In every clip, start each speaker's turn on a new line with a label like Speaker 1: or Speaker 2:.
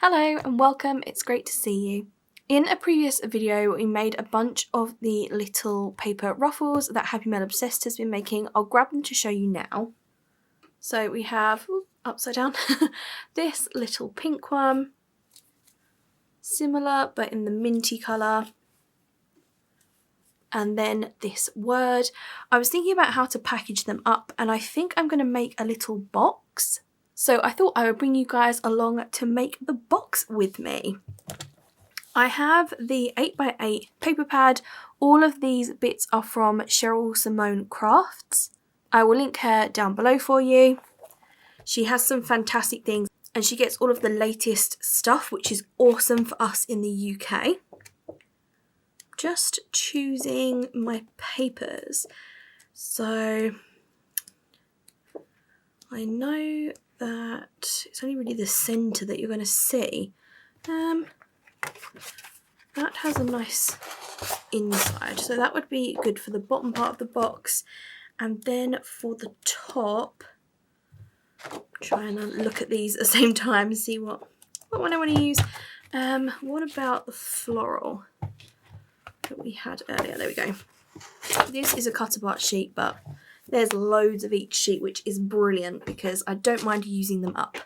Speaker 1: Hello and welcome, it's great to see you. In a previous video we made a bunch of the little paper ruffles that Happy Mail Obsessed has been making. I'll grab them to show you now. So we have, upside down, this little pink one, similar but in the minty colour, and then this word. I was thinking about how to package them up and I think I'm going to make a little box. So I thought I would bring you guys along to make the box with me. I have the 8x8 paper pad. All of these bits are from Cheryl Simone Crafts. I will link her down below for you. She has some fantastic things and she gets all of the latest stuff, which is awesome for us in the UK. Just choosing my papers. So I know that it's only really the centre that you're going to see. That has a nice inside, so that would be good for the bottom part of the box. And then for the top, trying to look at these at the same time and see what one I want to use. What about the floral that we had earlier? There we go. This is a cut apart sheet, but there's loads of each sheet, which is brilliant because I don't mind using them up.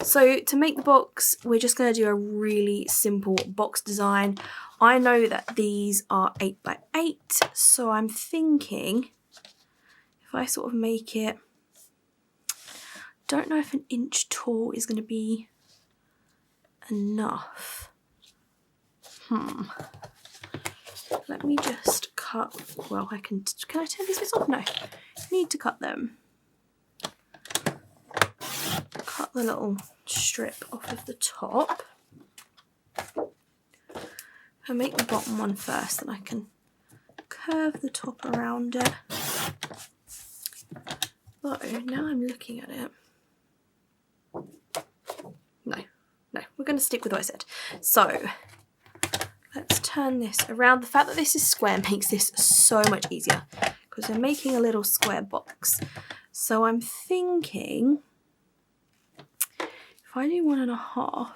Speaker 1: So to make the box, we're just going to do a really simple box design. I know that these are 8x8, so I'm thinking if I sort of make it, don't know if an inch tall is going to be enough. Let me just cut, well I can I turn these bits off? No, need to cut them. Cut the little strip off of the top. I'll make the bottom one first, then I can curve the top around it. So now I'm looking at it. No, we're going to stick with what I said. So let's turn this around. The fact that this is square makes this so much easier because we're making a little square box. So I'm thinking if I do 1.5,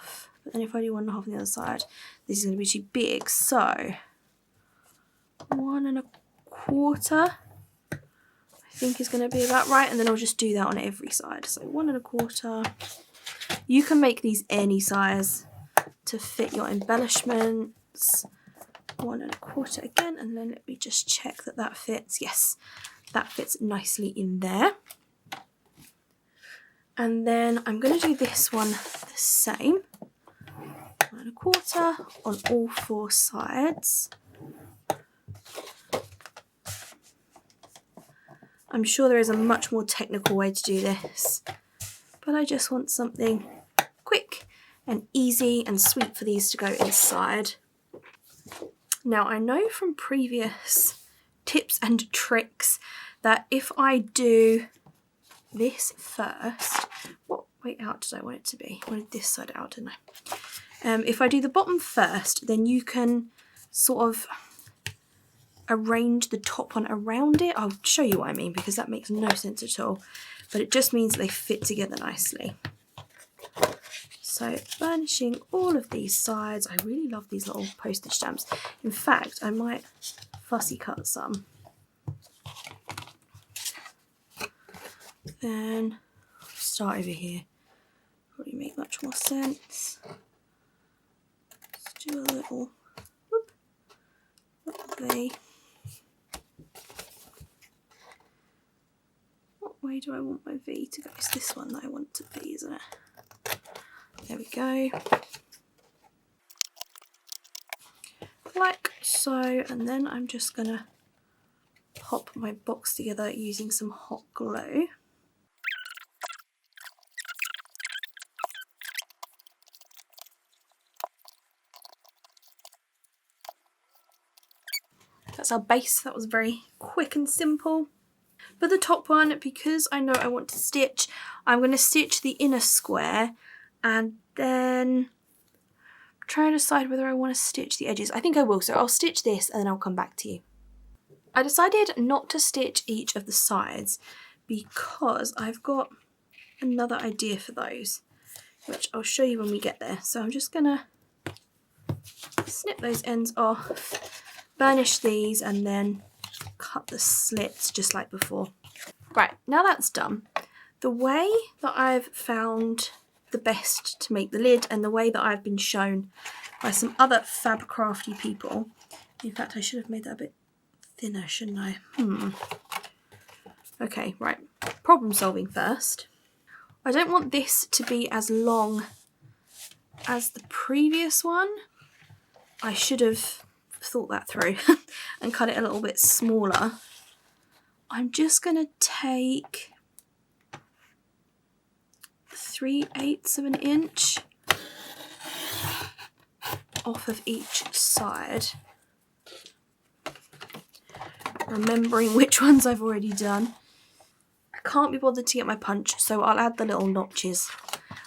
Speaker 1: but then if I do 1.5 on the other side, this is going to be too big. So 1.25 I think is going to be about right, and then I'll just do that on every side. So 1.25. You can make these any size to fit your embellishments. 1.25 again, and then let me just check that that fits. Yes, that fits nicely in there. And then I'm going to do this one the same. 1.25 on all 4 sides. I'm sure there is a much more technical way to do this, but I just want something quick and easy and sweet for these to go inside. Now I know from previous tips and tricks that if I do this first, what way out did I want it to be? I wanted this side out, didn't I? If I do the bottom first, then you can sort of arrange the top one around it. I'll show you what I mean because that makes no sense at all, but it just means they fit together nicely. So burnishing all of these sides. I really love these little postage stamps. In fact, I might fussy cut some. Then start over here. Probably make much more sense. Let's do a little V. What way do I want my V to go? It's this one that I want to be, isn't it? There we go. Like so, and then I'm just gonna pop my box together using some hot glue. That's our base. That was very quick and simple. For the top one, because I know I want to stitch, I'm going to stitch the inner square and then try to decide whether I want to stitch the edges. I think I will, so I'll stitch this and then I'll come back to you. I decided not to stitch each of the sides because I've got another idea for those. which I'll show you when we get there. So I'm just gonna snip those ends off, burnish these, and then cut the slits just like before. Right, now that's done, the way that I've found the best to make the lid, and the way that I've been shown by some other fab crafty people, in fact I should have made that a bit thinner, shouldn't I? Okay, right, problem solving first. I don't want this to be as long as the previous one. I should have thought that through and cut it a little bit smaller. I'm just going to take 3/8 of an inch off of each side, remembering which ones I've already done. I can't be bothered to get my punch, so I'll add the little notches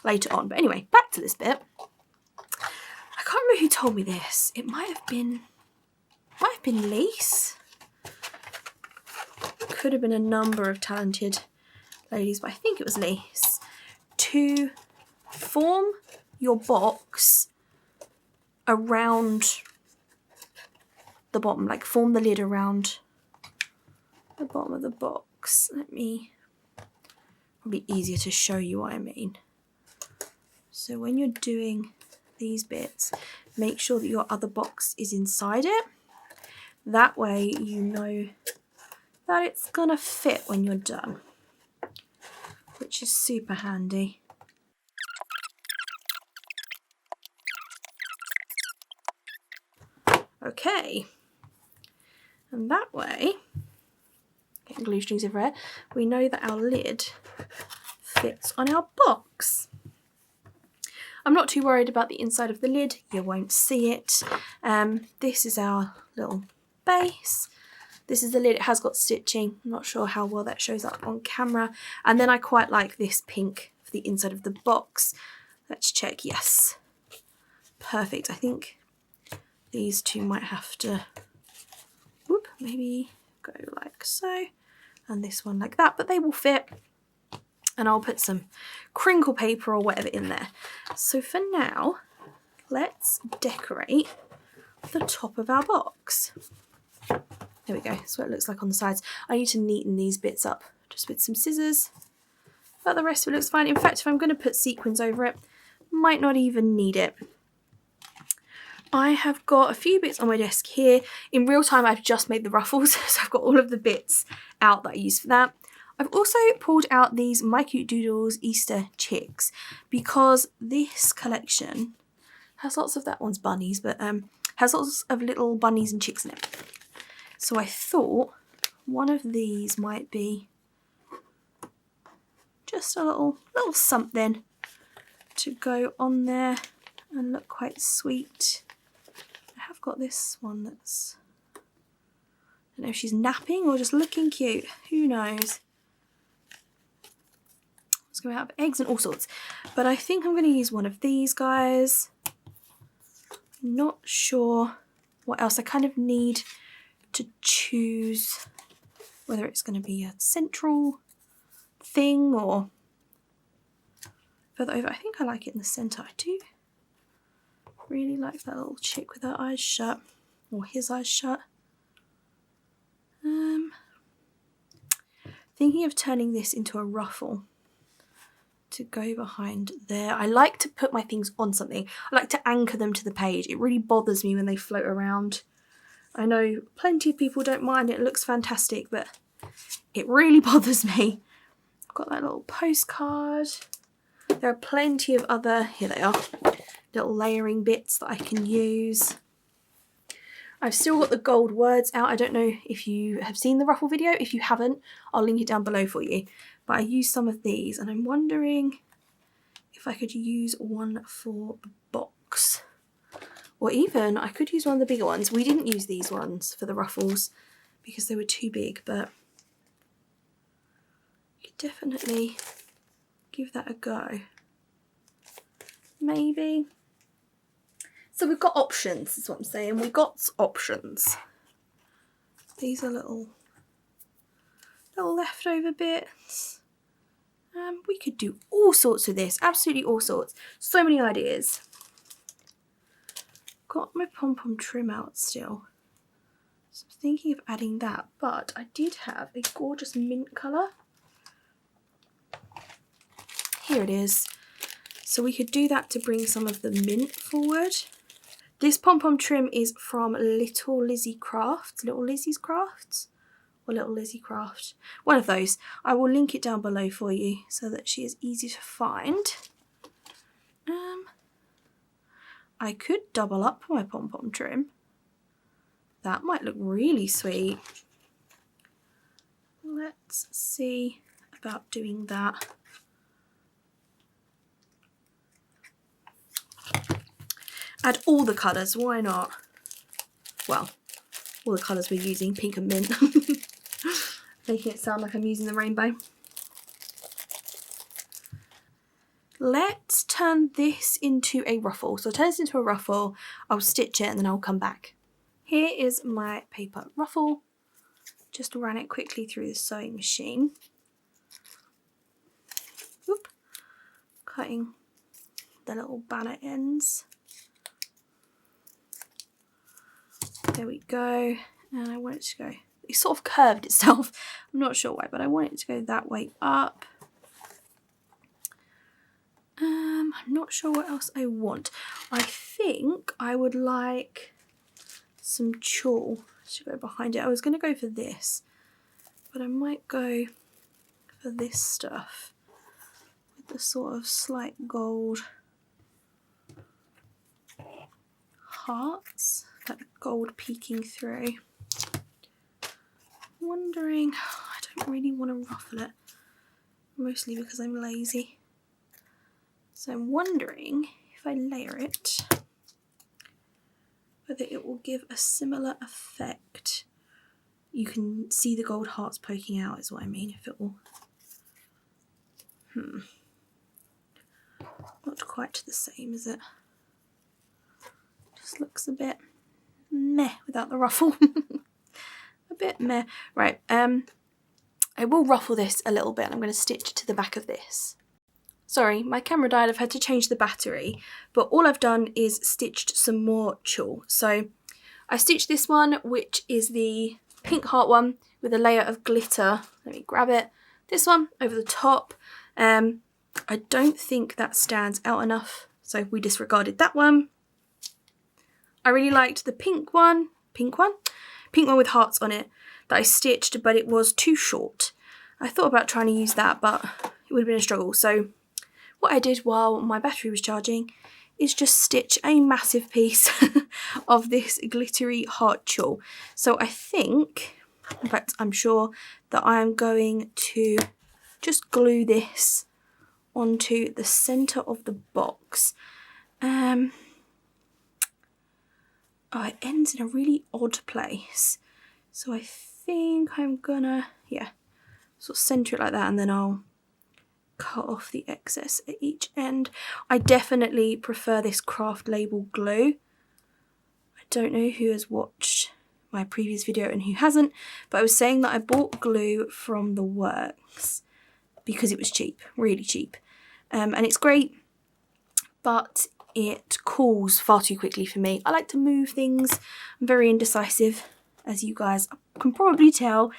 Speaker 1: later on. But anyway, back to this bit. I can't remember who told me this. It might have been Lise. Could have been a number of talented ladies, but I think it was Lise. To form your box around the bottom, like form the lid around the bottom of the box. Probably easier to show you what I mean. So when you're doing these bits, make sure that your other box is inside it. That way you know that it's gonna fit when you're done, which is super handy. Okay, and that way, getting glue strings everywhere, we know that our lid fits on our box. I'm not too worried about the inside of the lid, you won't see it. This is our little base. This is the lid, it has got stitching. I'm not sure how well that shows up on camera. And then I quite like this pink for the inside of the box. Let's check, yes. Perfect, I think these two might have to, whoop, maybe go like so, and this one like that, but they will fit. And I'll put some crinkle paper or whatever in there. So for now, let's decorate the top of our box. There we go, that's what it looks like on the sides. I need to neaten these bits up just with some scissors, but the rest of it looks fine. In fact, if I'm going to put sequins over it, might not even need it. I have got a few bits on my desk here. In real time, I've just made the ruffles, so I've got all of the bits out that I use for that. I've also pulled out these My Cute Doodles Easter chicks because this collection has lots of, that one's bunnies, but has lots of little bunnies and chicks in it. So I thought one of these might be just a little something to go on there and look quite sweet. I have got this one that's, I don't know if she's napping or just looking cute, who knows. It's going to have eggs and all sorts, but I think I'm going to use one of these guys. Not sure what else. I kind of need to choose whether it's going to be a central thing or further over. I think I like it in the centre. I do really like that little chick with her eyes shut, or his eyes shut. Thinking of turning this into a ruffle to go behind there. I like to put my things on something. I like to anchor them to the page. It really bothers me when they float around. I know plenty of people don't mind, it looks fantastic, but it really bothers me. I've got that little postcard. There are plenty of other, here they are, little layering bits that I can use. I've still got the gold words out. I don't know if you have seen the ruffle video. If you haven't, I'll link it down below for you. But I used some of these and I'm wondering if I could use one for the box. Or even I could use one of the bigger ones. We didn't use these ones for the ruffles because they were too big, but you could definitely give that a go. Maybe. So we've got options, is what I'm saying. We've got options. These are little leftover bits. We could do all sorts with this, absolutely all sorts. So many ideas. Got my pom-pom trim out still. So I'm thinking of adding that, but I did have a gorgeous mint colour. Here it is. So we could do that to bring some of the mint forward. This pom-pom trim is from Little Lizzie Crafts, Little Lizzie's Crafts, or Little Lizzie Craft. One of those. I will link it down below for you so that she is easy to find. I could double up my pom-pom trim. That might look really sweet. Let's see about doing that. Add all the colours, why not? Well, all the colours we're using, pink and mint. Making it sound like I'm using the rainbow. Let's turn this into a ruffle. So I'll turn this into a ruffle, I'll stitch it and then I'll come back. Here is my paper ruffle. Just ran it quickly through the sewing machine. Whoop. Cutting the little banner ends. There we go. And I want it to go, it sort of curved itself. I'm not sure why, but I want it to go that way up. I'm not sure what else I want. I think I would like some tulle to go behind it. I was going to go for this, but I might go for this stuff with the sort of slight gold hearts, like gold peeking through. Wondering, I don't really want to ruffle it, mostly because I'm lazy. So I'm wondering if I layer it, whether it will give a similar effect. You can see the gold hearts poking out is what I mean, if it will. Not quite the same, is it? Just looks a bit meh without the ruffle. A bit meh. Right, I will ruffle this a little bit. I'm going to stitch to the back of this. Sorry, my camera died, I've had to change the battery, but all I've done is stitched some more tulle. So I stitched this one, which is the pink heart one with a layer of glitter. Let me grab it. This one over the top. I don't think that stands out enough, so we disregarded that one. I really liked the pink one with hearts on it that I stitched, but it was too short. I thought about trying to use that, but it would have been a struggle. So what I did while my battery was charging is just stitch a massive piece of this glittery heart tulle. So I think, in fact I'm sure, that I am going to just glue this onto the centre of the box. Oh, it ends in a really odd place. So I think I'm gonna, sort of centre it like that, and then I'll cut off the excess at each end. I definitely prefer this craft label glue. I don't know who has watched my previous video and who hasn't, but I was saying that I bought glue from the works because it was cheap, really cheap. And it's great, but it cools far too quickly for me. I like to move things. I'm very indecisive, as you guys can probably tell.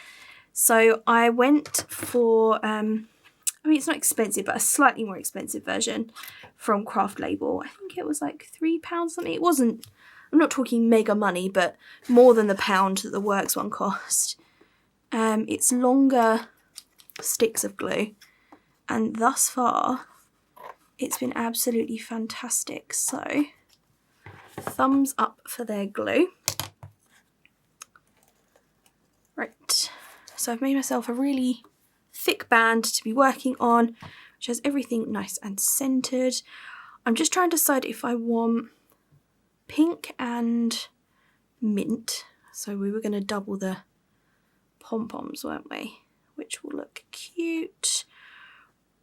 Speaker 1: So I went for I mean, it's not expensive, but a slightly more expensive version from Craft Label. I think it was like £3 something. It wasn't, I'm not talking mega money, but more than the pound that the Works one cost. It's longer sticks of glue, and thus far it's been absolutely fantastic. So thumbs up for their glue. Right, so I've made myself a really thick band to be working on, which has everything nice and centered. I'm just trying to decide if I want pink and mint. So we were going to double the pom-poms, weren't we? Which will look cute.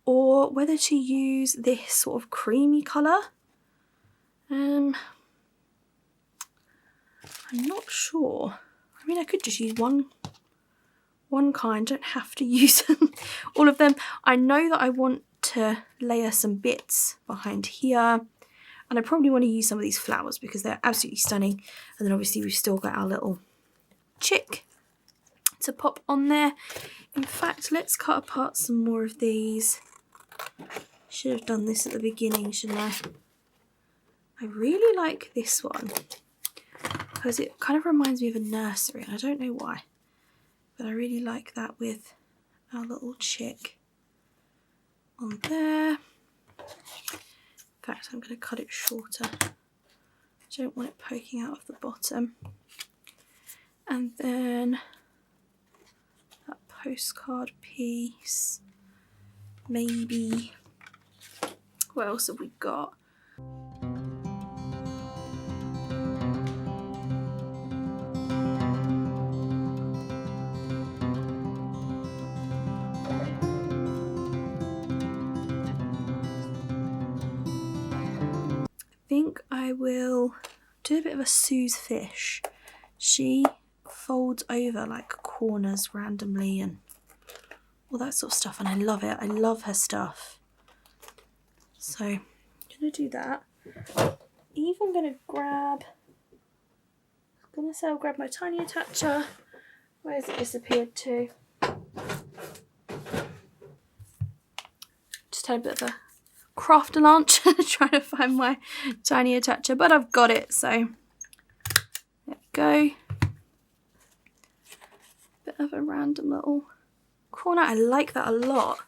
Speaker 1: Or whether to use this sort of creamy colour. I'm not sure. I mean, I could just use one one kind, don't have to use all of them. I know that I want to layer some bits behind here, and I probably want to use some of these flowers because they're absolutely stunning. And then obviously we've still got our little chick to pop on there. In fact, let's cut apart some more of these. Should have done this at the beginning, shouldn't I? I really like this one because it kind of reminds me of a nursery, and I don't know why, but I really like that with our little chick on there. In fact, I'm going to cut it shorter. I don't want it poking out of the bottom. And then that postcard piece. Maybe. What else have we got? I think I will do a bit of a Sue's fish. She folds over like corners randomly and all that sort of stuff, and I love it. I love her stuff. So I'm gonna do that. Even gonna grab, I'll grab my tiny attacher. Where's it disappeared to? Just had a bit of a crafter lunch trying to find my tiny attacher, but I've got it, so there we go. Bit of a random little corner. I like that a lot.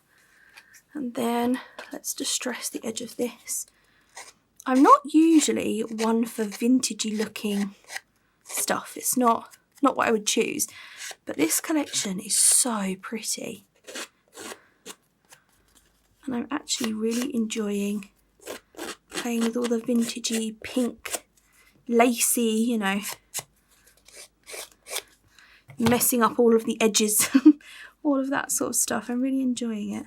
Speaker 1: And then let's distress the edge of this. I'm not usually one for vintagey looking stuff. It's not what I would choose, but this collection is so pretty. And I'm actually really enjoying playing with all the vintagey pink, lacy, you know, messing up all of the edges, all of that sort of stuff. I'm really enjoying it.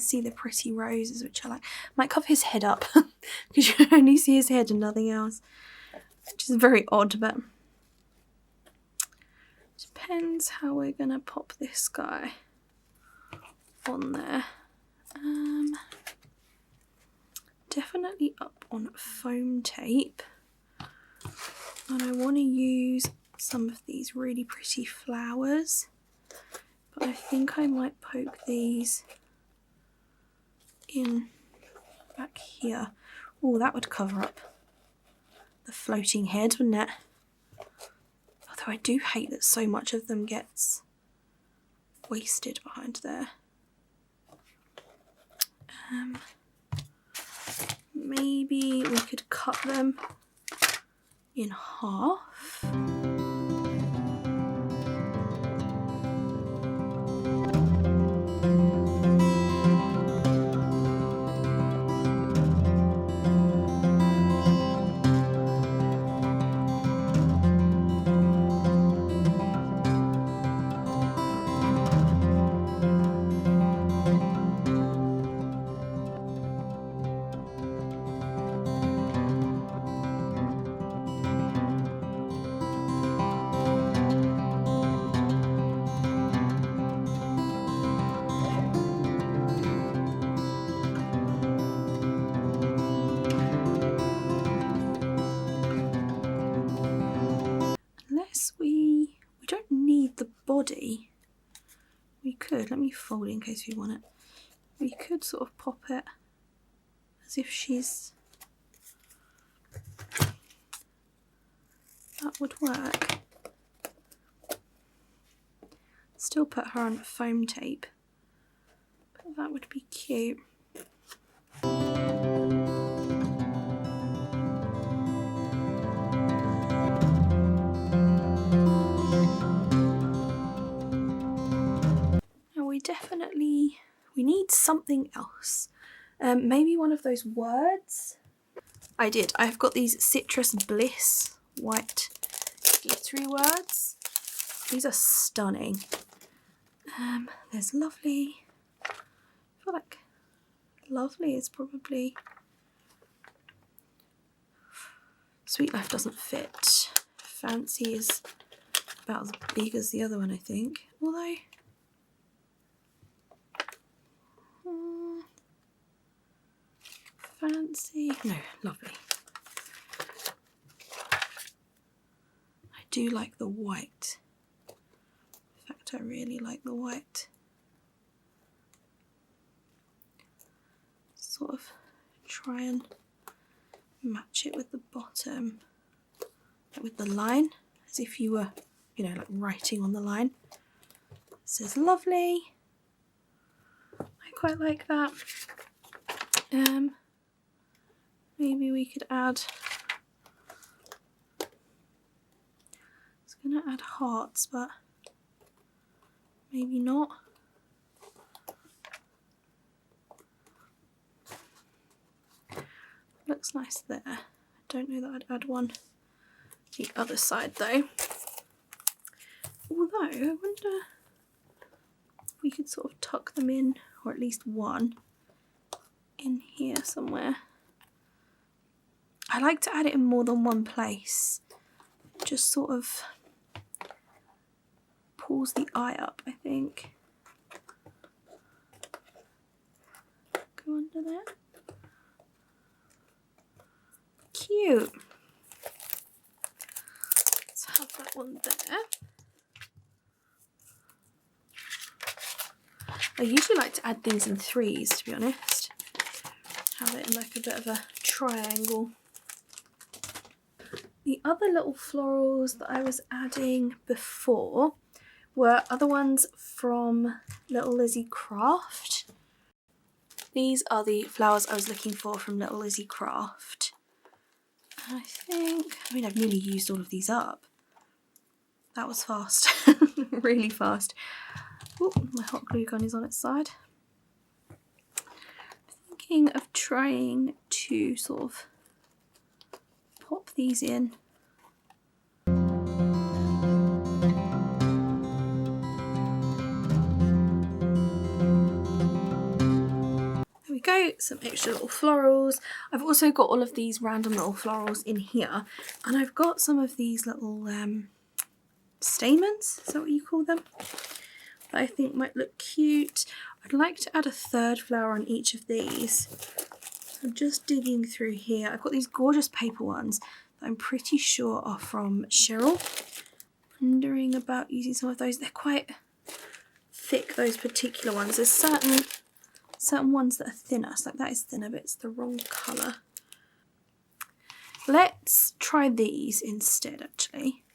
Speaker 1: See the pretty roses, which I like. Might cover his head up because you only see his head and nothing else, which is very odd, but depends how we're gonna pop this guy on there. Definitely up on foam tape, and I want to use some of these really pretty flowers, but I think I might poke these in back here. Oh, that would cover up the floating head, wouldn't it? Although I do hate that so much of them gets wasted behind there. Maybe we could cut them in half. We don't need the body. We could, let me fold it in case we want it. We could sort of pop it as if she's, that would work. Still put her on foam tape, but that would be cute. something else. Maybe one of those words. I've got these Citrus Bliss white glittery words. These are stunning. There's lovely. I feel like lovely is probably. Sweet Life doesn't fit. Fancy is about as big as the other one, I think. Although, Fancy, no, Lovely. I do like the white. In fact, I really like the white. Sort of try and match it with the bottom, with the line, as if you were, you know, like writing on the line. It says Lovely. I quite like that. Maybe we could add, I was going to add hearts, but maybe not. Looks nice there. I don't know that I'd add one the other side though. Although, I wonder if we could sort of tuck them in, or at least one, in here somewhere. I like to add it in more than one place. Just sort of pulls the eye up, I think. Go under there. Cute. Let's have that one there. I usually like to add things in threes, to be honest. Have it in like a bit of a triangle. The other little florals that I was adding before were other ones from Little Lizzie Craft. These are the flowers I was looking for from Little Lizzie Craft. And I mean, I've nearly used all of these up. That was fast, really fast. Oh, my hot glue gun is on its side. I'm thinking of trying to sort of pop these in. There we go, some extra little florals. I've also got all of these random little florals in here, and I've got some of these little stamens, is that what you call them? That I think might look cute. I'd like to add a third flower on each of these. I'm just digging through here. I've got these gorgeous paper ones that I'm pretty sure are from Cheryl. Wondering about using some of those. They're quite thick, those particular ones. There's certain ones that are thinner. So like that is thinner, but it's the wrong colour. Let's try these instead, actually.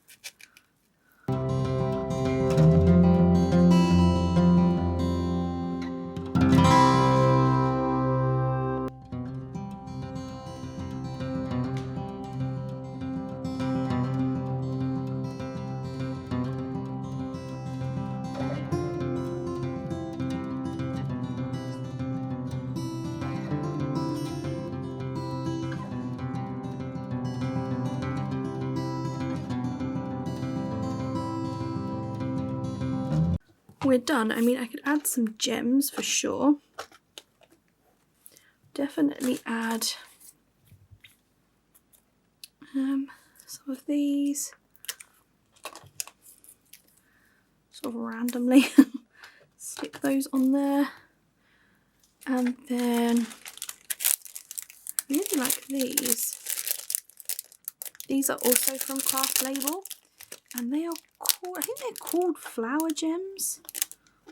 Speaker 1: We're done. I mean, I could add some gems for sure. Definitely add some of these sort of randomly. Stick those on there. And then I really like these. These are also from Craft Label, and they are called, I think they're called flower gems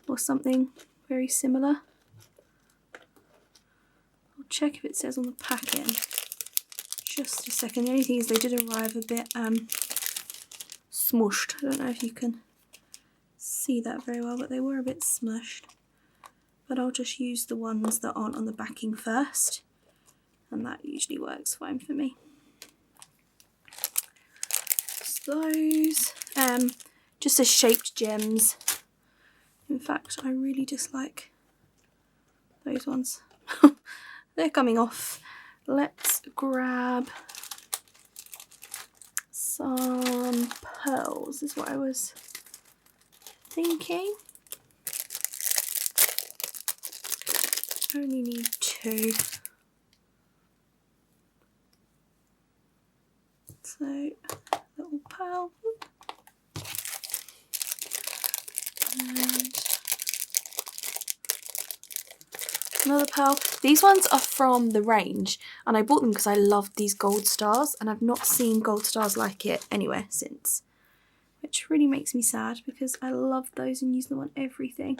Speaker 1: or something very similar. I'll check if it says on the packet. Just a second. The only thing is they did arrive a bit smushed. I don't know if you can see that very well, but they were a bit smushed. But I'll just use the ones that aren't on the backing first, and that usually works fine for me. Those just as shaped gems. In fact, I really dislike those ones. They're coming off. Let's grab some pearls, is what I was thinking. Only need 2. So, little pearl. And another pearl. These ones are from the range, and I bought them because I loved these gold stars, and I've not seen gold stars like it anywhere since, which really makes me sad because I love those and use them on everything.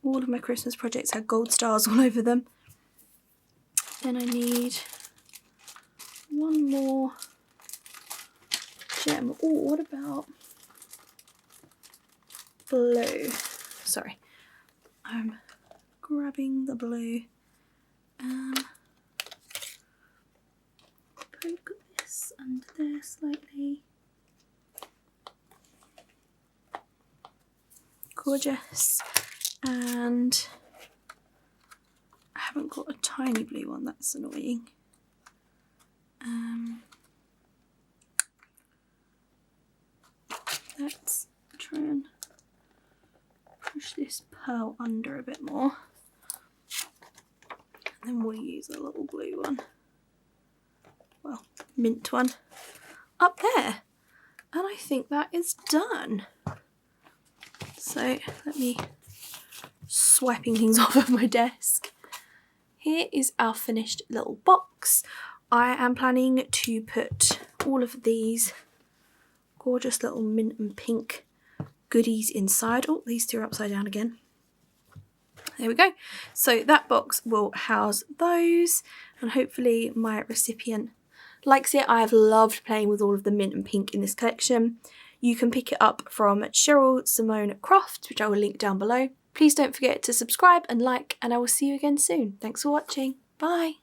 Speaker 1: All of my Christmas projects had gold stars all over them. Then I need one more gem. Oh, what about blue? Sorry, I'm grabbing the blue. Poke this under there slightly. Gorgeous. And I haven't got a tiny blue one, that's annoying. Let's try and push this pearl under a bit more. And then we'll use a little blue one. Well, mint one. Up there. And I think that is done. So let me swiping things off of my desk. Here is our finished little box. I am planning to put all of these gorgeous little mint and pink goodies inside. Oh, these two are upside down again. There we go. So that box will house those, and hopefully my recipient likes it. I have loved playing with all of the mint and pink in this collection. You can pick it up from Cheryl Simone Crafts, which I will link down below. Please don't forget to subscribe and like, and I will see you again soon. Thanks for watching. Bye.